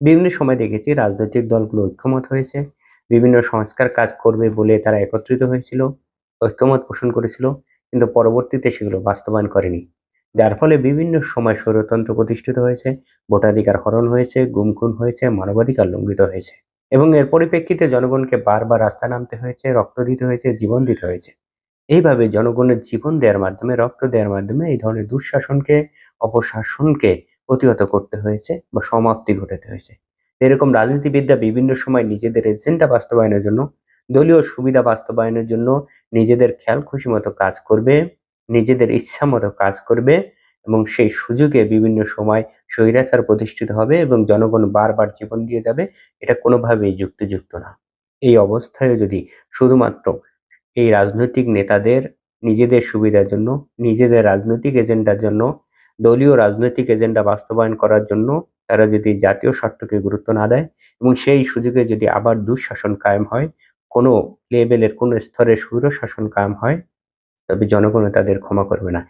বিভিন্ন সময় দেখেছি রাজনৈতিক দলগুলো ঐক্যমত হয়েছে, বিভিন্ন সংস্কার কাজ করবে বলে তারা একত্রিত হয়েছিল, ঐক্যমত পোষণ করেছিল, কিন্তু পরবর্তীতে সেগুলো বাস্তবায়ন করেনি। যার ফলে বিভিন্ন সময় স্বৈরতন্ত্র প্রতিষ্ঠিত হয়েছে, ভোটাধিকার হরণ হয়েছে, গুম-খুন হয়েছে, মানবাধিকার লঙ্ঘিত হয়েছে এবং এর পরিপ্রেক্ষিতে জনগণকে বারবার রাস্তায় নামতে হয়েছে, রক্ত দিতে হয়েছে, জীবন দিতে হয়েছে। এইভাবে জনগণের জীবন দেওয়ার মাধ্যমে, রক্ত দেওয়ার মাধ্যমে এই ধরনের দুঃশাসনকে, অপশাসনকে প্রতিহত করতে হয়েছে বা সমাপ্তি ঘটাতে হয়েছে। এরকম রাজনীতিবিদরা বিভিন্ন সময় নিজেদের এজেন্ডা বাস্তবায়নের জন্য, দলীয় সুবিধা বাস্তবায়নের জন্য নিজেদের খেয়াল খুশি মতো কাজ করবে, নিজেদের ইচ্ছা মতো কাজ করবে এবং সেই সুযোগে বিভিন্ন সময় স্বৈরাচার প্রতিষ্ঠিত হবে এবং জনগণ বারবার জীবন দিয়ে যাবে। এটা কোনোভাবেই যুক্তিযুক্ত না। এই অবস্থায়ও যদি শুধুমাত্র এই রাজনৈতিক নেতাদের নিজেদের সুবিধার জন্য, নিজেদের রাজনৈতিক এজেন্ডার জন্য, দলীয় রাজনৈতিক এজেন্ডা বাস্তবায়ন করার জন্য তারা যদি জাতীয় স্বার্থকে গুরুত্ব না দেয় এবং সেই সুযোগে যদি আবার দুঃশাসন কায়েম হয়, কোনো লেভেলের কোনো স্তরে স্বৈরশাসন কায়েম হয়, তবে জনগণও তাদের ক্ষমা করবে না।